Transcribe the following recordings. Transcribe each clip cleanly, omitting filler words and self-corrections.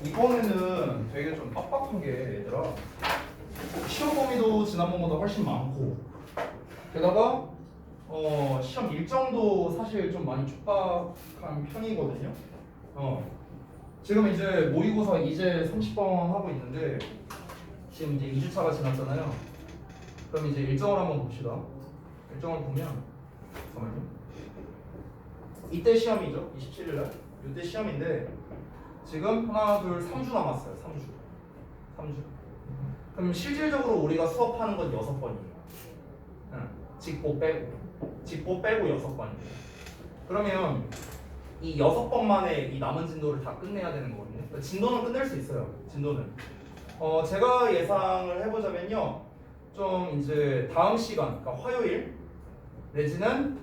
이번에는 되게 좀 빡빡한 게 얘들아 시험 범위도 지난번보다 훨씬 많고 게다가 시험 일정도 사실 좀 많이 촉박한 편이거든요. 지금 이제 모의고사 이제 30번 하고 있는데 지금 이제 2주차가 지났잖아요. 그럼 이제 일정을 한번 봅시다. 일정을 보면 잠깐만요. 이때 시험이죠. 27일날 이때 시험인데 지금 하나, 둘, 3주 남았어요. 3주. 그럼 실질적으로 우리가 수업하는 건 6번이에요. 직보 빼고 6번이에요. 그러면 이 6번 만에 이 남은 진도를 다 끝내야 되는 거거든요. 그러니까 진도는 끝낼 수 있어요. 진도는. 제가 예상을 해보자면요. 좀 이제 다음 시간, 그러니까 화요일 내지는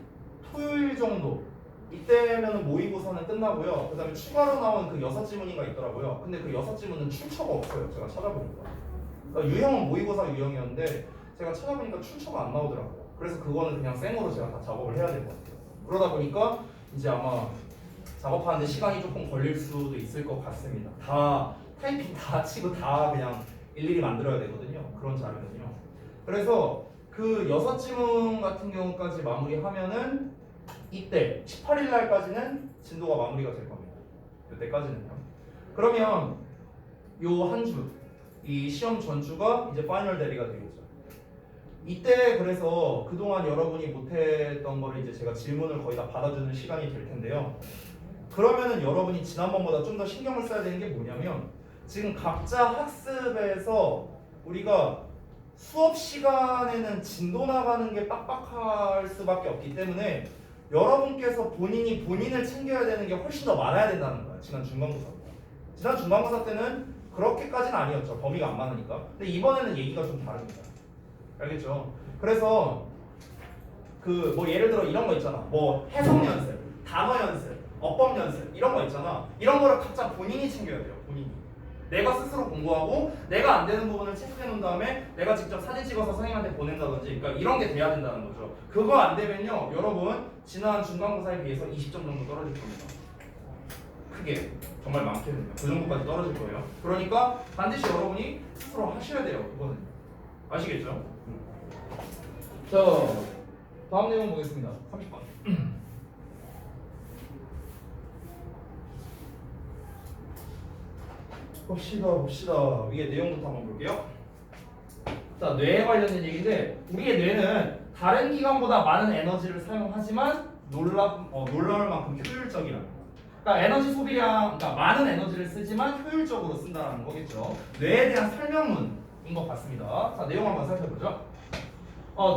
토요일 정도 이때면은 모의고사는 끝나고요. 그 다음에 추가로 나온 그 6지문인가 있더라고요. 근데 그 6지문은 출처가 없어요. 제가 찾아보니까. 그러니까 유형은 모의고사 유형이었는데 제가 찾아보니까 출처가 안 나오더라고요. 그래서 그거는 그냥 생으로 제가 다 작업을 해야 될 것 같아요. 그러다 보니까 이제 아마 작업하는데 시간이 조금 걸릴 수도 있을 것 같습니다. 다 타이핑 다 치고 다 그냥 일일이 만들어야 되거든요. 그런 자료는요. 그래서 그 6지문 같은 경우까지 마무리하면은 이때 18일 날까지는 진도가 마무리가 될 겁니다. 이때까지는요. 그러면 요 한 주, 이 시험 전주가 이제 파이널 대리가 되겠죠. 이때 그래서 그동안 여러분이 못했던 거를 이제 제가 질문을 거의 다 받아주는 시간이 될 텐데요. 그러면은 여러분이 지난번보다 좀 더 신경을 써야 되는 게 뭐냐면 지금 각자 학습에서 우리가 수업 시간에는 진도 나가는 게 빡빡할 수밖에 없기 때문에 여러분께서 본인을 챙겨야 되는 게 훨씬 더 많아야 된다는 거예요. 지난 중간고사보다. 지난 중간고사 때는 그렇게까지는 아니었죠. 범위가 안 많으니까. 근데 이번에는 얘기가 좀 다릅니다. 알겠죠? 그래서 그 뭐 예를 들어 이런 거 있잖아. 뭐 해석 연습, 단어 연습, 어법 연습 이런 거 있잖아. 이런 거를 각자 본인이 챙겨야 돼요. 본인이. 내가 스스로 공부하고 내가 안 되는 부분을 체크해 놓은 다음에 내가 직접 사진 찍어서 선생님한테 보낸다든지 그러니까 이런 게 돼야 된다는 거죠. 그거 안 되면요. 여러분 지난 중간고사에 비해서 20점 정도 떨어질 겁니다. 크게 정말 많게는요. 그 정도까지 떨어질 거예요. 그러니까 반드시 여러분이 스스로 하셔야 돼요. 그거는. 아시겠죠? 자, 다음 내용 보겠습니다. 30번. 봅시다. 위에 내용부터 한번 볼게요. 자, 뇌에 관련된 얘기인데 우리의 뇌는 다른 기관보다 많은 에너지를 사용하지만 놀라울 만큼 효율적이라는 거. 그러니까 에너지 소비량, 그러니까 많은 에너지를 쓰지만 효율적으로 쓴다는 거겠죠. 뇌에 대한 설명문인 것 같습니다. 자, 내용 한번 살펴보죠.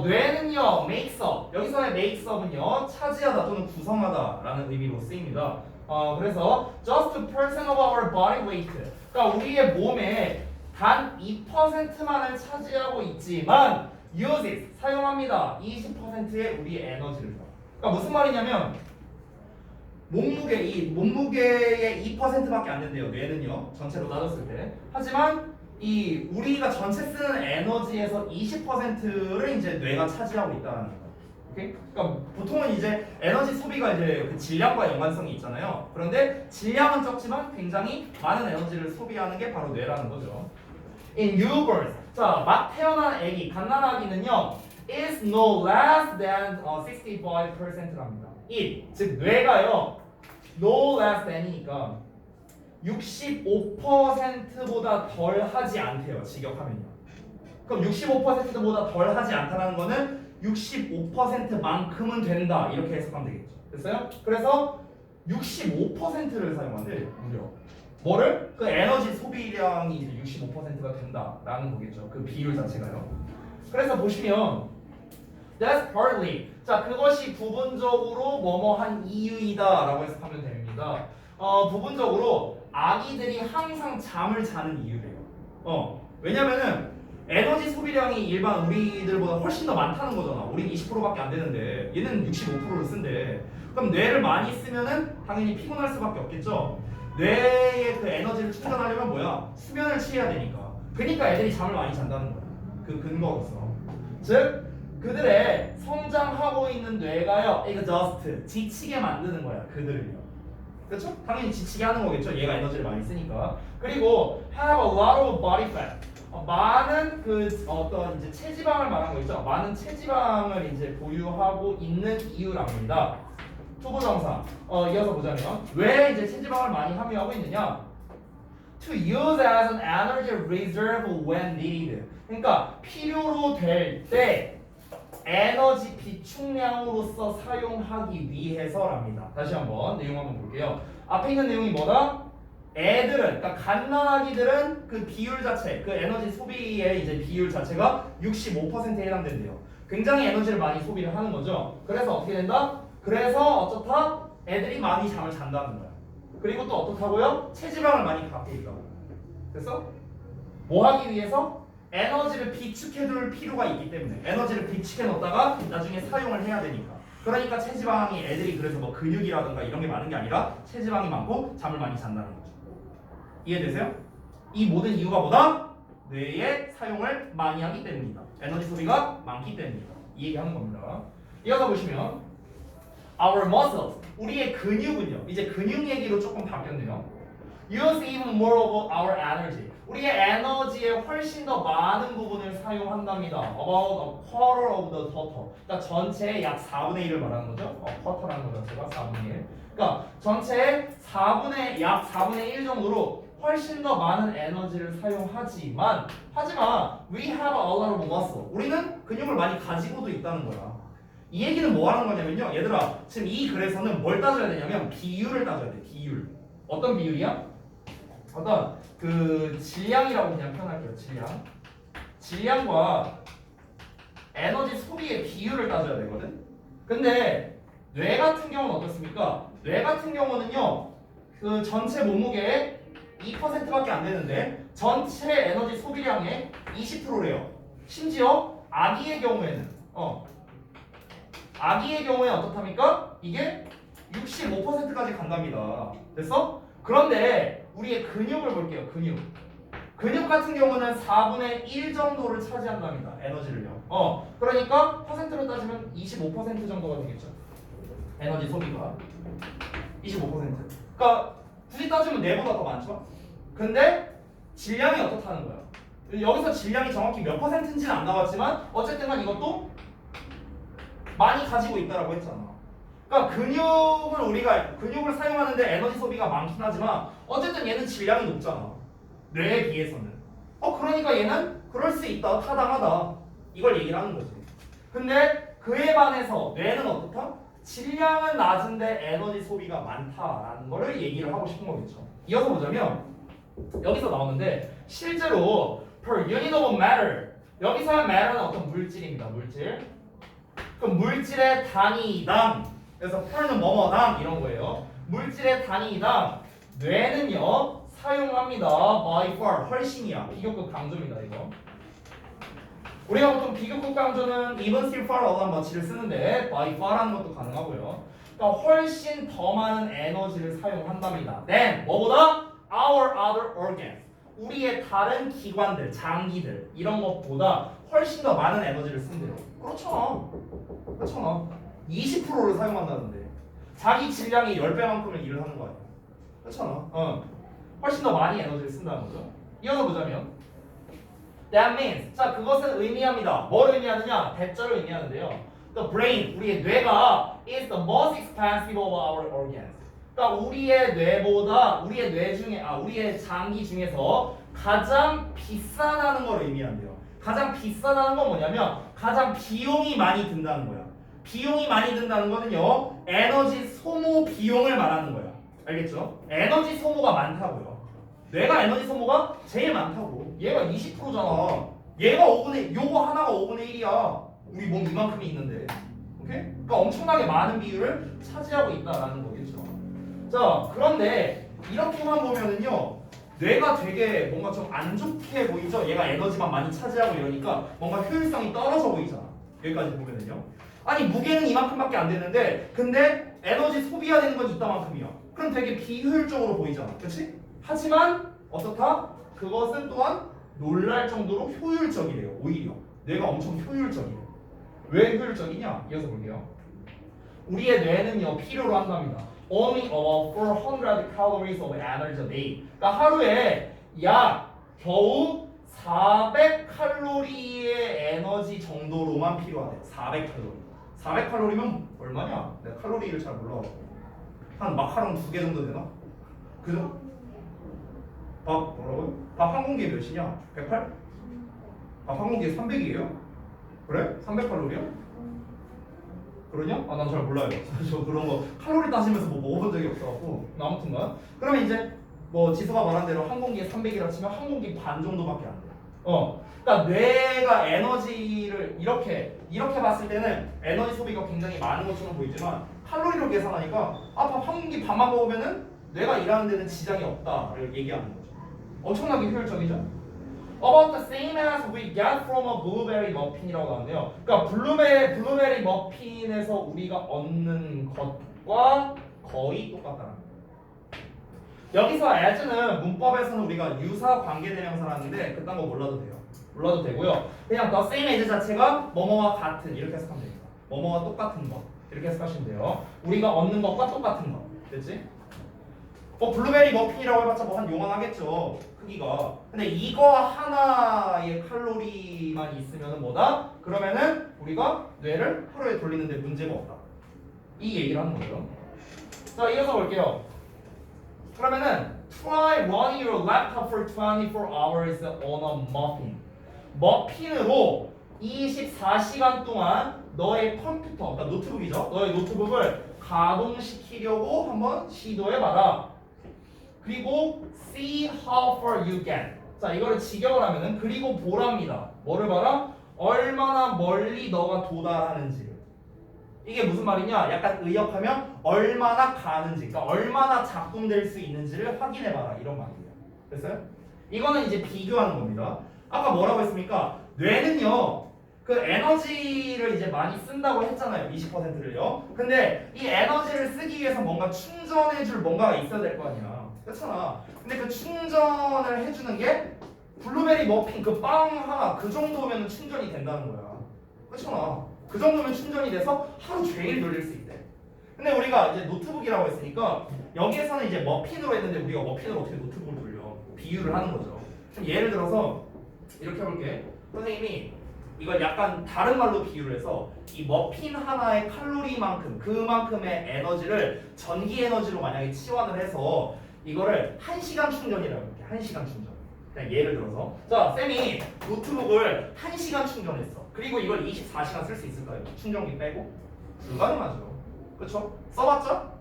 뇌는요, makes up. 여기서의 makes up은요, 차지하다 또는 구성하다라는 의미로 쓰입니다. 그래서 just 2% of our body weight. 그러니까 우리의 몸에 단 2%만을 차지하고 있지만 use it, 사용합니다. 20%의 우리의 에너지를. 그러니까 무슨 말이냐면 몸무게의 2%밖에 안 된대요. 뇌는요. 전체로 따졌을 때. 하지만 이 우리가 전체 쓰는 에너지에서 20%를 이제 뇌가 차지하고 있다는 거. 오케이? 그러니까 보통은 이제 에너지 소비가 이제 그 질량과 연관성이 있잖아요. 그런데 질량은 적지만 굉장히 많은 에너지를 소비하는 게 바로 뇌라는 거죠. In newborns, 자, 막 태어난 아기, 갓난아기는요, is no less than 65%랍니다. it, 즉 뇌가요, no less than이니까 65%보다 덜 하지 않대요. 직역하면요. 그럼 65%보다 덜 하지 않다는 거는 65%만큼은 된다. 이렇게 해석하면 되겠죠. 됐어요? 그래서 65%를 사용한대. 무려. 뭐를? 그 에너지 소비량이 이제 65%가 된다라는 거겠죠. 그 비율 자체가요. 그래서 보시면 that's partly. 자, 그것이 부분적으로 뭐뭐한 이유이다라고 해석하면 됩니다. 부분적으로 아기들이 항상 잠을 자는 이유래요. 왜냐면은 에너지 소비량이 일반 우리들보다 훨씬 더 많다는 거잖아. 우린 20%밖에 안 되는데 얘는 65%를 쓴대. 그럼 뇌를 많이 쓰면은 당연히 피곤할 수밖에 없겠죠. 뇌의 그 에너지를 충전하려면 뭐야? 수면을 취해야 되니까. 그러니까 애들이 잠을 많이 잔다는 거야. 그 근거로서. 즉 그들의 성장하고 있는 뇌가요, exhaust, 지치게 만드는 거야. 그들을요. 그렇죠? 당연히 지치게 하는 거겠죠. 얘가 에너지를 많이 쓰니까. 그리고 have a lot of body fat. 많은 그 어떤 이제 체지방을 말한 거 있죠. 많은 체지방을 이제 보유하고 있는 이유랍니다. 투부정사. 이어서 보자면 왜 이제 체지방을 많이 함유하고 있느냐? To use as an energy reserve when needed. 그러니까 필요로 될 때 에너지 비축량으로서 사용하기 위해서랍니다. 다시 한번 내용 한번 볼게요. 앞에 있는 내용이 뭐다? 애들은, 그러니까 갓난아기들은 그 비율 자체, 그 에너지 소비의 이제 비율 자체가 65%에 해당된대요. 굉장히 에너지를 많이 소비를 하는 거죠. 그래서 어떻게 된다? 그래서 어쩌다 애들이 많이 잠을 잔다는 거야. 그리고 또 어떻다고요? 체지방을 많이 갖게 있다고. 됐어? 뭐 하기 위해서? 에너지를 비축해둘 필요가 있기 때문에 에너지를 비축해 놓다가 나중에 사용을 해야 되니까. 그러니까 체지방이 애들이 그래서 뭐 근육이라든가 이런 게 많은 게 아니라 체지방이 많고 잠을 많이 잔다는 거죠. 이해되세요? 이 모든 이유가 뭐다? 뇌의 사용을 많이 하기 때문이다. 에너지 소비가 많기 때문이다. 이 얘기하는 겁니다. 이어서 보시면 our muscles, 우리의 근육은요. 이제 근육 얘기로 조금 바뀌었네요. Use even more of our energy. 우리의 에너지의 훨씬 더 많은 부분을 사용한답니다. About a quarter of the total. 그러니까 전체의 약 4분의 1을 말하는 거죠. quarter라는 거 자체가 4분의 1. 그러니까 전체의 약 4분의 1 정도로 훨씬 더 많은 에너지를 사용하지만 we have a lot of muscle. 우리는 근육을 많이 가지고도 있다는 거야. 이 얘기는 뭐 하는 거냐면요. 얘들아, 지금 이 글에서는 뭘 따져야 되냐면 비율을 따져야 돼. 비율. 어떤 비율이야? 어떤 그 질량이라고 그냥 표현할게요. 질량과 에너지 소비의 비율을 따져야 되거든. 근데 뇌 같은 경우는 어떻습니까? 뇌 같은 경우는요, 그 전체 몸무게의 2%밖에 안 되는데 전체 에너지 소비량의 20%래요. 심지어 아기의 경우에는 어떻답니까? 이게 65%까지 간답니다. 됐어? 그런데 우리의 근육을 볼게요. 근육 같은 경우는 4분의 1 정도를 차지한답니다. 에너지를요. 그러니까 퍼센트로 따지면 25% 정도가 되겠죠. 에너지 소비가 25%. 그러니까 굳이 따지면 뇌보다 더 많죠. 근데 질량이 어떻다는 거야. 여기서 질량이 정확히 몇 퍼센트인지는 안 나왔지만 어쨌든 간 이것도 많이 가지고 있다라고 했잖아. 그러니까 근육을 사용하는데 에너지 소비가 많긴 하지만 어쨌든 얘는 질량이 높잖아. 뇌에 비해서는. 그러니까 얘는 그럴 수 있다. 타당하다. 이걸 얘기를 하는 거지. 근데 그에 반해서 뇌는 어떻다? 질량은 낮은데 에너지 소비가 많다라는 거를 얘기를 하고 싶은 거겠죠. 이어서 보자면 여기서 나오는데 실제로 per unit of matter, 여기서의 matter는 어떤 물질입니다. 물질. 그럼 물질의 단위당, 그래서 per는 뭐뭐당 이런 거예요. 물질의 단위당 뇌는요 사용합니다. by far, 훨씬이야. 비교급 강조입니다. 이거. 우리가 보통 비교급 강조는 even, still, far, 어떤 마치를 쓰는데 by far라는 것도 가능하고요. 그러니까 훨씬 더 많은 에너지를 사용한답니다. then 뭐보다 our other organs, 우리의 다른 기관들, 장기들 이런 것보다 훨씬 더 많은 에너지를 쓴대요. 그렇잖아. 20%를 사용한다는데 자기 질량이 10배만큼을 일을 하는 거 아니야. 그렇잖아. 훨씬 더 많이 에너지를 쓴다는 거죠. 이어서 보자면 that means, 자 그것은 의미합니다. 뭘 의미하느냐? 대절을 의미하는데요. The brain, 우리의 뇌가 is the most expensive of our organs. 그러니까 우리의 장기 중에서 가장 비싸다는 걸 의미한대요. 가장 비싸다는 건 뭐냐면 가장 비용이 많이 든다는 거야. 비용이 많이 든다는 거는요 에너지 소모 비용을 말하는 거야. 알겠죠? 에너지 소모가 많다고요. 뇌가 에너지 소모가 제일 많다고. 얘가 20%잖아. 얘가 5분의, 요거 하나가 5분의 1이야. 우리 몸 이만큼이 있는데. 오케이? 그러니까 엄청나게 많은 비율을 차지하고 있다라는 거겠죠. 자, 그런데 이렇게만 보면은요 뇌가 되게 뭔가 좀 안 좋게 보이죠? 얘가 에너지만 많이 차지하고 이러니까 뭔가 효율성이 떨어져 보이잖아. 여기까지 보면은요. 아니 무게는 이만큼밖에 안 되는데 근데 에너지 소비해야 되는 건 이따만큼이야. 그럼 되게 비효율적으로 보이잖아. 그렇지? 하지만 어떻다? 그것은 또한 놀랄 정도로 효율적이래요. 오히려 뇌가 엄청 효율적이래요. 왜 효율적이냐? 이어서 볼게요. 우리의 뇌는요 필요로 한답니다. only about 400 calories of energy a day. 그러니까 하루에 약 겨우 400칼로리의 에너지 정도로만 필요하대. 400칼로리. 400칼로리면 얼마냐? 내가 칼로리를 잘 몰라. 한 마카롱 2개 정도 되나? 그죠? 밥 뭐라고요? 밥 한 공기에 몇이냐? 108? 밥 한 공기에 300이에요? 그래? 300칼로리야? 그러냐? 아 난 잘 몰라요. 저 그런 거 칼로리 따지면서 뭐 먹어본 적이 없어갖고. 아무튼가. 그러면 이제 뭐 지수가 말한 대로 한 공기에 300이라 치면 한 공기 반 정도밖에 안 돼. 그러니까 뇌가 에너지를 이렇게 봤을 때는 에너지 소비가 굉장히 많은 것처럼 보이지만 칼로리로 계산하니까 밥 한 공기 반만 먹으면은 뇌가 일하는 데는 지장이 없다를 얘기하는 거죠. 엄청나게 효율적이죠. About the same as we get from a blueberry muffin이라고 나왔네요. 그러니까 블루베리 머핀에서 우리가 얻는 것과 거의 똑같다는 거예요. 여기서 as는 문법에서는 우리가 유사 관계대명사라는데 그딴 거 몰라도 돼요. 몰라도 되고요. 그냥 the same as 자체가 뭐뭐와 같은 이렇게 해석하면 됩니다. 뭐뭐와 똑같은 것 이렇게 해석하시면 돼요. 우리가 얻는 것과 똑같은 것. 됐지? 블루베리 머핀이라고 해봤자 뭐 한 요만하겠죠. 크기가. 근데 이거 하나의 칼로리만 있으면은 뭐다? 그러면은 우리가 뇌를 하루에 돌리는데 문제가 없다. 이 얘기를 하는 거죠. 자, 이어서 볼게요. 그러면은 try running your laptop for 24 hours on a muffin. 머핀으로 24시간 동안 너의 컴퓨터, 그러니까 노트북이죠. 너의 노트북을 가동시키려고 한번 시도해봐라. 그리고 see how far you get. 자, 이거를 직역을 하면은 그리고 보랍니다. 뭐를 봐라? 얼마나 멀리 너가 도달하는지. 이게 무슨 말이냐? 약간 의역하면 얼마나 가는지, 그러니까 얼마나 작동될 수 있는지를 확인해봐라 이런 말이에요. 됐어요? 이거는 이제 비교하는 겁니다. 아까 뭐라고 했습니까? 뇌는요 그 에너지를 이제 많이 쓴다고 했잖아요. 20%를요. 근데 이 에너지를 쓰기 위해서 뭔가 충전해줄 뭔가가 있어야 될 거 아니야. 그렇잖아. 근데 그 충전을 해주는 게 블루베리 머핀 그 빵 하나 그 정도면 충전이 된다는 거야. 그렇잖아. 그 정도면 충전이 돼서 하루 종일 돌릴 수 있대. 근데 우리가 이제 노트북이라고 했으니까 여기에서는 이제 머핀으로 했는데 우리가 머핀으로 어떻게 노트북을 돌려? 비유를 하는 거죠. 좀 예를 들어서 이렇게 해볼게. 선생님이 이걸 약간 다른 말로 비유를 해서 이 머핀 하나의 칼로리만큼 그만큼의 에너지를 전기 에너지로 만약에 치환을 해서 이거를 1시간 충전이라고 할게. 1시간 충전. 그냥 예를 들어서 자 쌤이 노트북을 1시간 충전했어. 그리고 이걸 24시간 쓸 수 있을까요? 충전기 빼고? 불가능하죠. 그렇죠? 써봤자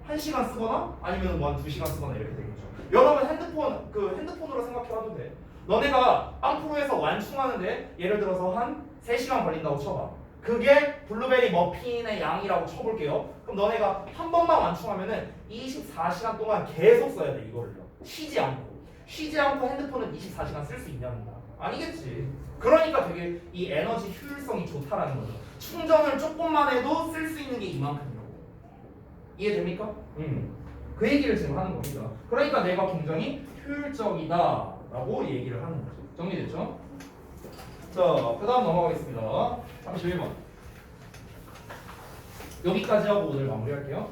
1시간 쓰거나 아니면 뭐 한 2시간 쓰거나 이렇게 되겠죠. 여러분 핸드폰으로 생각해봐도 돼. 너네가 빵프로에서 완충하는데 예를 들어서 한 3시간 걸린다고 쳐봐. 그게 블루베리 머핀의 양이라고 쳐볼게요. 그럼 너네가 한 번만 완충하면은 24시간 동안 계속 써야 돼 이거를요. 쉬지 않고 핸드폰을 24시간 쓸 수 있냐는 거야. 아니겠지. 그러니까 되게 이 에너지 효율성이 좋다라는 거죠. 충전을 조금만 해도 쓸 수 있는 게 이만큼이라고. 이해됩니까? 그 얘기를 지금 하는 겁니다. 그러니까 내가 굉장히 효율적이다라고 얘기를 하는 거죠. 정리됐죠? 자, 그 다음 넘어가겠습니다. 31번. 여기까지 하고 오늘 마무리할게요.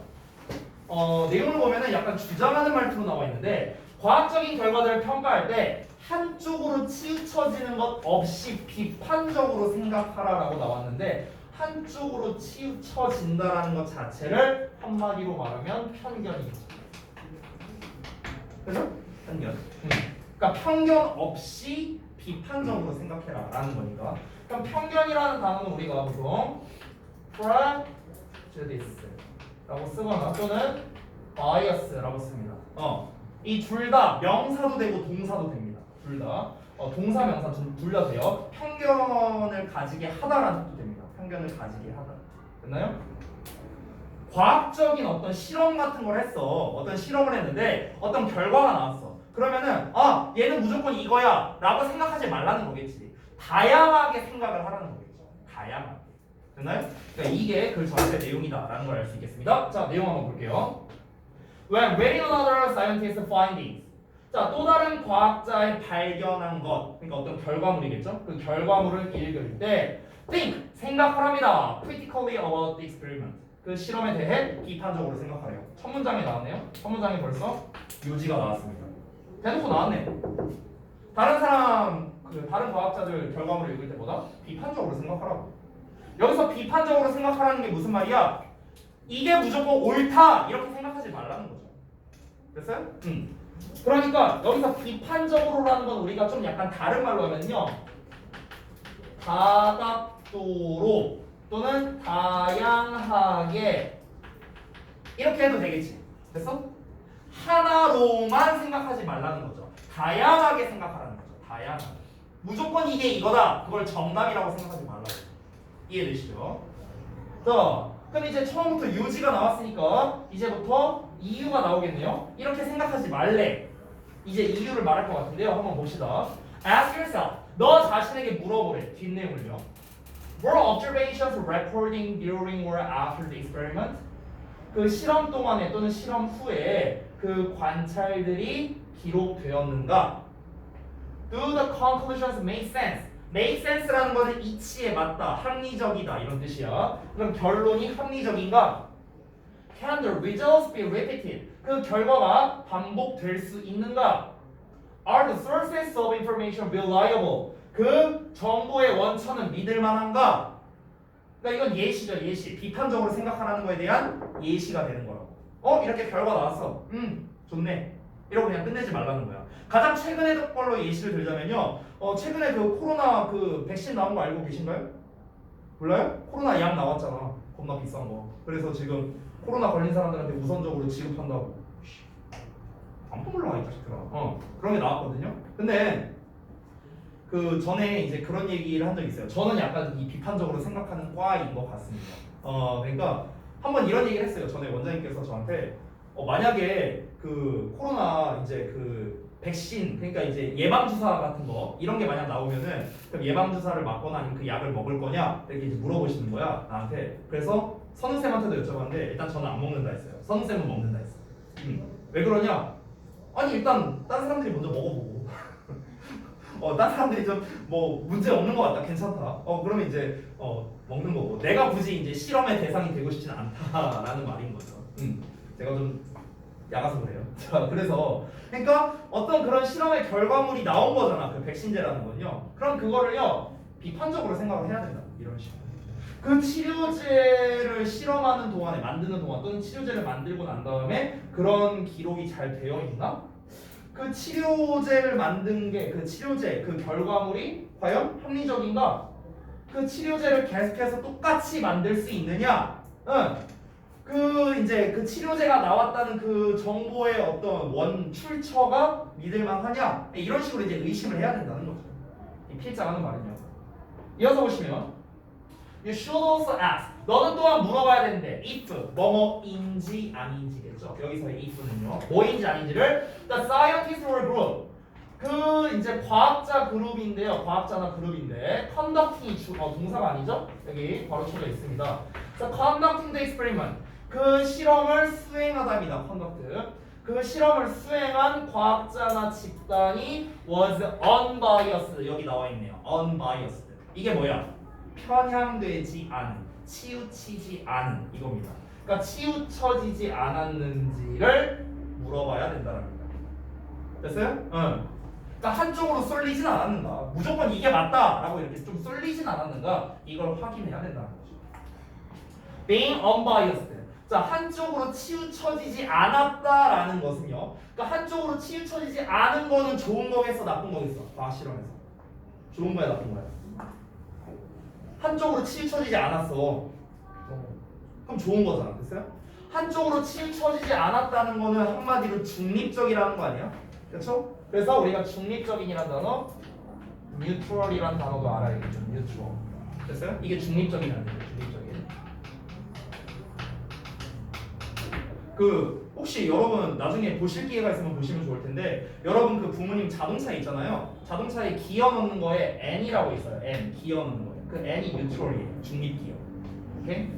내용을 보면은 약간 주장하는 말투로 나와 있는데 과학적인 결과들을 평가할 때 한쪽으로 치우쳐지는 것 없이 비판적으로 생각하라라고 나왔는데 한쪽으로 치우쳐진다라는 것 자체를 한마디로 말하면 편견이죠. 그죠? 편견. 그러니까 편견 없이 비판적으로 생각해라라는 거니까. 그럼 편견이라는 단어는 우리가 보통 prejudice라고 쓰거나 또는 bias라고 씁니다. 이 둘 다 명사도 되고 동사도 됩니다. 둘 다 동사 명사 둘 다 돼요. 편견을 가지게 하다라는 뜻도 됩니다. 편견을 가지게 하다. 됐나요? 과학적인 어떤 실험 같은 걸 했어. 어떤 실험을 했는데 어떤 결과가 나왔어. 그러면은 얘는 무조건 이거야 라고 생각하지 말라는 거겠지. 다양하게 생각을 하라는 거겠죠. 다양하게. 됐나요? 그러니까 이게 그 전체 내용이다 라는 걸 알 수 있겠습니다. 자, 내용 한번 볼게요. When reading another scientist's findings. 자, 또 다른 과학자의 발견한 것, 그러니까 어떤 결과물이겠죠? 그 결과물을 읽을 때 think, 생각하랍니다. critically about the experiment. 그 실험에 대해 비판적으로 생각하래요. 첫 문장에 나왔네요. 첫 문장에 벌써 요지가 나왔습니다. 대놓고 나왔네. 다른 사람 다른 과학자들 결과물을 읽을 때보다 비판적으로 생각하라고. 여기서 비판적으로 생각하라는 게 무슨 말이야? 이게 무조건 옳다 이렇게 생각하지 말라는 거죠. 됐어요? 그러니까 여기서 비판적으로라는 건 우리가 좀 약간 다른 말로 하면요, 다각도로 또는 다양하게 이렇게 해도 되겠지. 됐어? 하나로만 생각하지 말라는 거죠. 다양하게 생각하라는 거죠. 다양하게. 무조건 이게 이거다. 그걸 정답이라고 생각하지 말라고. 이해되시죠? 자, 그럼 이제 처음부터 요지가 나왔으니까 이제부터 이유가 나오겠네요. 이렇게 생각하지 말래. 이제 이유를 말할 것 같은데요. 한번 봅시다. Ask yourself. 너 자신에게 물어보래. 뒷내용을요. Were observations recording during or after the experiment? 그 실험 동안에 또는 실험 후에 그 관찰들이 기록되었는가? Do the conclusions make sense? make sense라는 것은 이치에 맞다, 합리적이다 이런 뜻이야. 그럼 결론이 합리적인가? Can the results be repeated? 그 결과가 반복될 수 있는가? Are the sources of information reliable? 그 정보의 원천은 믿을 만한가? 그러니까 이건 예시죠, 예시. 비판적으로 생각하라는 거에 대한 예시가 되는 거라고. 이렇게 결과 나왔어. 좋네. 이러고 그냥 끝내지 말라는 거야. 가장 최근의 걸로 예시를 들자면요. 최근에 그 코로나 그 백신 나온 거 알고 계신가요? 몰라요? 코로나 약 나왔잖아. 겁나 비싼 거. 그래서 지금 코로나 걸린 사람들한테 우선적으로 지급한다고. 아무도 몰라 이 자식들아. 그런 게 나왔거든요. 근데 그 전에 이제 그런 얘기를 한 적이 있어요. 저는 약간 이 비판적으로 생각하는 과인 것 같습니다. 그러니까 한번 이런 얘기를 했어요. 전에 원장님께서 저한테 만약에 그 코로나 이제 그 백신, 그러니까 이제 예방 주사 같은 거 이런 게 만약 나오면은 그럼 예방 주사를 맞거나 아니면 그 약을 먹을 거냐 이렇게 이제 물어보시는 거야 나한테. 그래서 선우 쌤한테도 여쭤봤는데 일단 저는 안 먹는다 했어요. 선우 쌤은 먹는다 했어. 왜 그러냐? 아니 일단 다른 사람들이 먼저 먹어보고. 딴 사람들이 좀 뭐 문제 없는 것 같다, 괜찮다. 그러면 이제 먹는 거고. 내가 굳이 이제 실험의 대상이 되고 싶진 않다라는 말인 거죠. 제가 좀 약아서 그래요. 자, 그래서 그러니까 어떤 그런 실험의 결과물이 나온 거잖아, 그 백신제라는 건요. 그럼 그거를요 비판적으로 생각을 해야 된다. 이런 식으로. 그 치료제를 실험하는 동안에 만드는 동안 또는 치료제를 만들고 난 다음에 그런 기록이 잘 되어 있나? 그 치료제를 만든 게 그 치료제 그 결과물이 과연 합리적인가? 그 치료제를 계속해서 똑같이 만들 수 있느냐? 그 이제 그 치료제가 나왔다는 그 정보의 어떤 원 출처가 믿을만하냐? 이런 식으로 이제 의심을 해야 된다는 거죠. 이 필자가 하는 말은요. 이어서 보시면 You should also ask. 너는 또한 물어봐야 되는데 if 뭐뭐인지 아닌지겠죠. 여기서의 if는요 뭐인지 아닌지를 The scientists or group 그 이제 과학자 그룹인데요. 과학자나 그룹인데 conducting이 동사가 아니죠? 여기 바로 쳐져 있습니다. So conducting the experiment 그 실험을 수행하다입니다. conduct 그 실험을 수행한 과학자나 집단이 was unbiased 여기 나와 있네요. unbiased 이게 뭐야? 편향되지 않은, 치우치지 않은 이겁니다. 그러니까 치우쳐지지 않았는지를 물어봐야 된다는 겁니다. 됐어요? 그러니까 한쪽으로 쏠리진 않았는가, 무조건 이게 맞다라고 이렇게 좀 쏠리진 않았는가 이걸 확인해야 된다는 거죠. Being unbiased. 자, 한쪽으로 치우쳐지지 않았다라는 것은요. 그러니까 한쪽으로 치우쳐지지 않은 거는 좋은 거겠어, 나쁜 거겠어? 과학 실험에서 좋은 거야, 나쁜 거야? 한쪽으로 치우쳐지지 않았어. 그럼 좋은 거잖아. 됐어요? 한쪽으로 치우쳐지지 않았다는 거는 한마디로 중립적이라는 거 아니야? 그렇죠? 그래서 우리가 중립적인이라는 단어, neutral이라는 단어도 알아야겠죠. neutral. 됐어요? 이게 중립적이라는 거예요. 중립적인. 그 혹시 여러분 나중에 보실 기회가 있으면 보시면 좋을 텐데 여러분 그 부모님 자동차 있잖아요. 자동차에 기어 넣는 거에 N이라고 있어요. N 기어 넣는 거예요. 그 N이 뉴트럴이에요. 중립 기어. 오케이?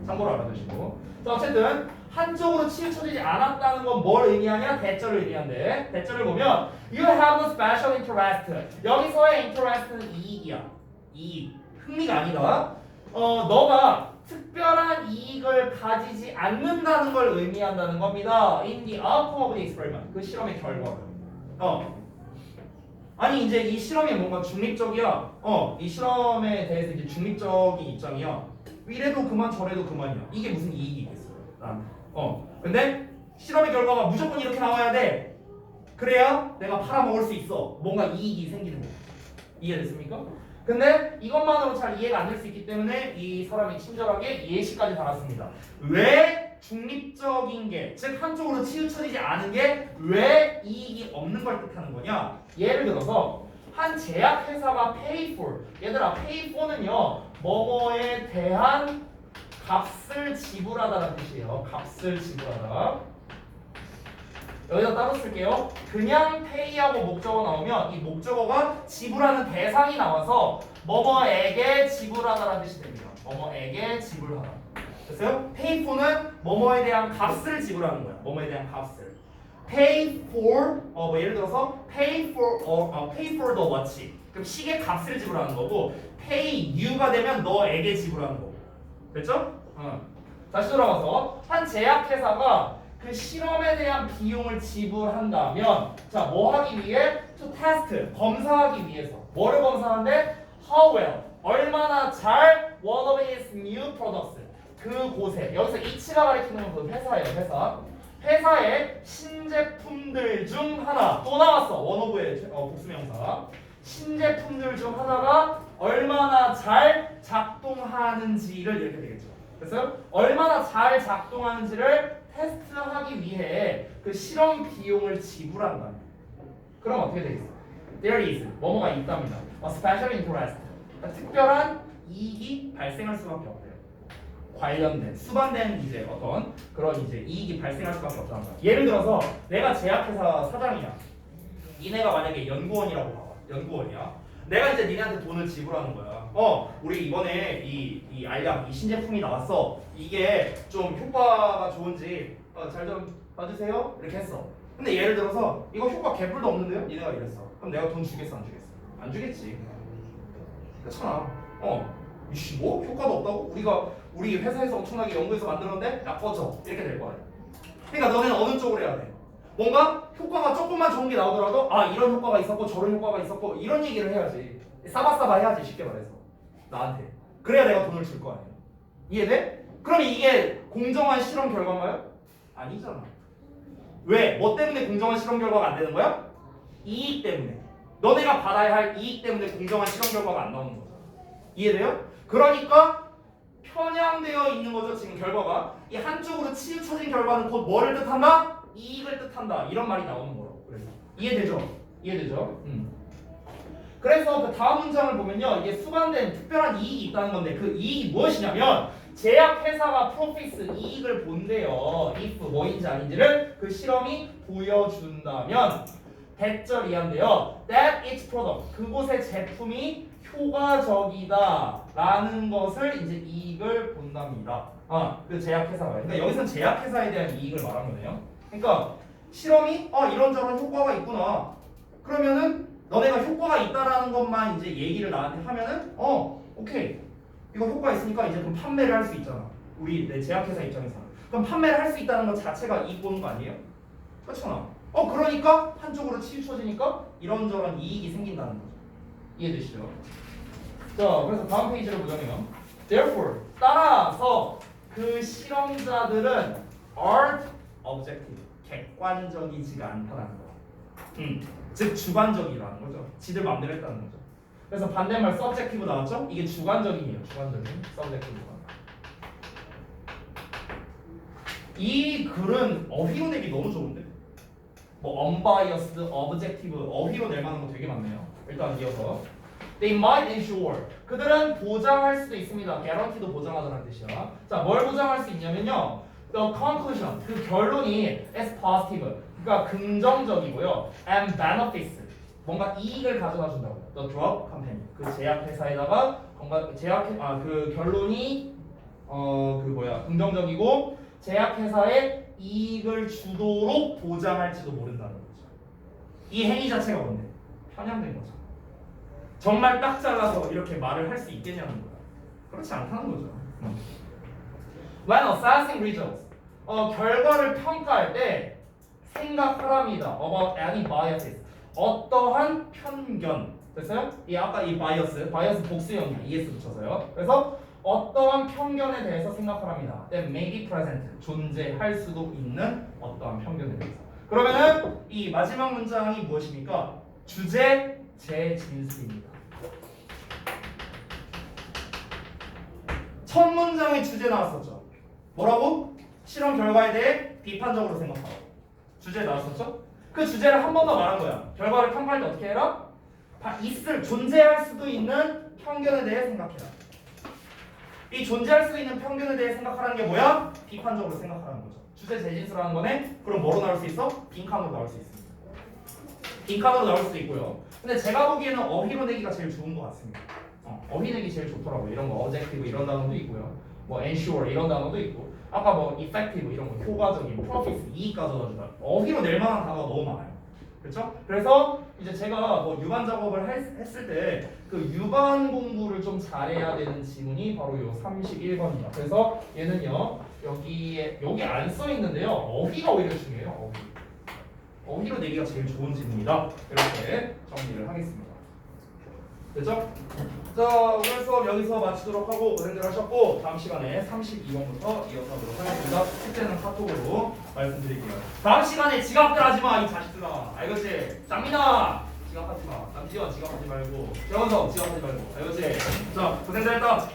참고로 알아두시고. 자, 어쨌든 한쪽으로 치우쳐지지 않았다는 건 뭘 의미하냐? 대절을 의미한데 대절을 보면 You have a special interest. 여기서의 interest는 이익이야. 이익. 흥미가 아니다. 너가 특별한 이익을 가지지 않는다는 걸 의미한다는 겁니다. In the outcome of the experiment. 그 실험의 결과. 아니 이제 이 실험이 뭔가 중립적이야. 이 실험에 대해서 이제 중립적인 입장이야. 이래도 그만 저래도 그만이야. 이게 무슨 이익이 있겠어요? 나한테. 근데 실험의 결과가 무조건 이렇게 나와야 돼. 그래야 내가 팔아먹을 수 있어. 뭔가 이익이 생기는 거. 이해됐습니까? 근데 이것만으로 잘 이해가 안 될 수 있기 때문에 이 사람이 친절하게 예시까지 달았습니다. 왜 중립적인 게, 즉 한쪽으로 치우쳐지지 않은 게 왜 이익이 없는 걸 뜻하는 거냐? 예를 들어서 한 제약회사가 pay for, 얘들아 pay for는요 뭐뭐에 대한 값을 지불하다라는 뜻이에요. 값을 지불하다. 여기다 따로 쓸게요. 그냥 pay하고 목적어 나오면 이 목적어가 지불하는 대상이 나와서 뭐뭐에게 지불하다라는 뜻이 됩니다. 뭐뭐에게 지불하다. 됐어요? pay for는 뭐뭐에 대한 값을 지불하는 거야. 뭐뭐에 대한 값을. pay for 뭐 예를 들어서 pay for the watch. 그럼 시계 값을 지불하는 거고 pay you가 되면 너에게 지불하는 거고. 됐죠? 다시 돌아가서 한 제약회사가 그 실험에 대한 비용을 지불한다면 자, 뭐 하기 위해? to test, 검사하기 위해서. 뭐를 검사하는데? how well, 얼마나 잘 one of its new products, 그곳에, 여기서 이치가 가리키는 건 그 회사예요. 회사의 신제품들 중 하나 또 나왔어. one of의 복수명사. 신제품들 중 하나가 얼마나 잘 작동하는지를 이렇게 되겠죠. 그래서 얼마나 잘 작동하는지를 테스트하기 위해 그 실험 비용을 지불한다. 그럼 어떻게 되겠어? There is 뭐뭐가 있답니다. A special interest. 그러니까 특별한 이익이 발생할 수밖에 없대요. 관련된 수반된 이제 어떤 그런 이제 이익이 발생할 수밖에 없다는 거야. 예를 들어서 내가 제약회사 사장이야. 니네가 만약에 연구원이라고 봐봐. 연구원이야. 내가 이제 니네한테 돈을 지불하는 거야. 우리 이번에 이 알약, 이 신제품이 나왔어. 이게 좀 효과가 좋은지 잘 좀 봐주세요. 이렇게 했어. 근데 예를 들어서 이거 효과 개뿔도 없는데요? 니네가 이랬어. 그럼 내가 돈 주겠어, 안 주겠어? 안 주겠지. 그렇잖아. 이씨 뭐 효과도 없다고? 우리 회사에서 엄청나게 연구해서 만들었는데 야 꺼져. 이렇게 될 거야. 그러니까 너네는 어느 쪽으로 해야 돼? 뭔가 효과가 조금만 좋은 게 나오더라도 이런 효과가 있었고 저런 효과가 있었고 이런 얘기를 해야지. 싸바싸바 해야지, 쉽게 말해서 나한테. 그래야 내가 돈을 줄 거 아니야. 이해돼? 그럼 이게 공정한 실험 결과인가요? 아니잖아. 왜? 뭐 때문에 공정한 실험 결과가 안 되는 거야? 이익 때문에. 너네가 받아야 할 이익 때문에 공정한 실험 결과가 안 나오는 거잖아. 이해돼요? 그러니까 편향되어 있는 거죠, 지금 결과가. 이 한쪽으로 치우쳐진 결과는 곧 뭐를 뜻한다? 이익을 뜻한다. 이런 말이 나오는 거라고. 그래서 이해되죠? 이해되죠? 그래서 그 다음 문장을 보면요, 이게 수반된 특별한 이익이 있다는 건데 그 이익이 무엇이냐면 제약회사가 프로피스 이익을 본대요. if 뭐인지 아닌지를 그 실험이 보여준다면 대절 이한데요. That its product, 그곳의 제품이 효과적이다 라는 것을 이제 이익을 본답니다. 그 제약회사가. 그러니까 여기서는 제약회사에 대한 이익을 말한 거네요. 그러니까 실험이 이런저런 효과가 있구나. 그러면은 너네가 효과가 있다라는 것만 이제 얘기를 나한테 하면은 오케이. 이거 효과 있으니까 이제 그럼 판매를 할 수 있잖아. 내 제약회사 입장에서는. 그럼 판매를 할 수 있다는 것 자체가 이익 보는 거 아니에요? 그렇잖아. 그러니까 한쪽으로 치우쳐지니까 이런저런 이익이 생긴다는 거죠. 이해되시죠? 자, 그래서 다음 페이지를 보자면 Therefore, 따라서 그 실험자들은 aren't objective, 객관적이지가 않다는 거. 즉 주관적이라는 거죠. 지들 마음대로 했다는 거죠. 그래서 반대말 subjective 나왔죠? 이게 주관적인이에요. 주관적인 subjective가. 이 글은 어휘로 내기 너무 좋은데? 뭐 unbiased, objective, 어휘로 낼 만한 거 되게 많네요. 일단 이어서 They might ensure, 그들은 보장할 수도 있습니다. guarantee도 보장하다는 뜻이야. 자, 뭘 보장할 수 있냐면요, the conclusion, 그 결론이 is positive, 그러니까 긍정적이고요, and benefits, 뭔가 이익을 가져다 준다고요. The drug company, 그 제약회사에다가 그 결론이 긍정적이고 제약회사에 이익을 주도록 보장할지도 모른다는 거죠. 이 행위 자체가 뭔데? 편향된 거죠. 정말 딱 잘라서 이렇게 말을 할 수 있겠냐는 거야. 그렇지 않다는 거죠. When assessing results. 결과를 평가할 때 생각하랍니다. About any biases. 어떠한 편견. 됐어요? 이 아까 이 바이어스 복수형이야. ES 붙여서요. 그래서 어떠한 편견에 대해서 생각하랍니다. That may be present. 존재할 수도 있는 어떠한 편견에 대해서. 그러면은 이 마지막 문장이 무엇입니까? 주제 재진술입니다. 첫 문장의 주제 나왔었죠. 뭐라고? 실험 결과에 대해 비판적으로 생각하라고. 주제 나왔었죠? 그 주제를 한 번 더 말한 거야. 결과를 평가할 때 어떻게 해라? 존재할 수도 있는 편견에 대해 생각해라. 이 존재할 수 있는 편견에 대해 생각하라는 게 뭐야? 비판적으로 생각하라는 거죠. 주제 재진술하는 거네. 그럼 뭐로 나올 수 있어? 빈칸으로 나올 수 있습니다. 빈칸으로 나올 수도 있고요. 근데 제가 보기에는 어휘로 내기가 제일 좋은 것 같습니다. 어휘 내기 제일 좋더라고요. 이런 거 objective 이런 단어도 있고요. 뭐 ensure 이런 단어도 있고. 아까 뭐 effective 이런 거 효과적인, profit 이익 가져다주다. 어휘로 낼 만한 단어가 너무 많아요. 그렇죠? 그래서 이제 제가 뭐 유반 작업을 했을 때 그 유반 공부를 좀 잘해야 되는 지문이 바로 요 31번입니다. 그래서 얘는요 여기 안 써 있는데요. 어휘가 오히려 중요해요. 어휘로 내기가 제일 좋은 지문이다. 이렇게 정리를 하겠습니다. 됐죠? 자, 오늘 수업 여기서 마치도록 하고 고생들 하셨고 다음 시간에 32번부터 이어서 하도록 하겠습니다. 숙제는 카톡으로 말씀드릴게요. 다음 시간에 지각들 하지마 이 자식들아. 알겠지? 장민아 지각하지마. 남지원 지각하지 말고. 정원석 지각하지 말고. 알겠지? 자, 고생들 했다.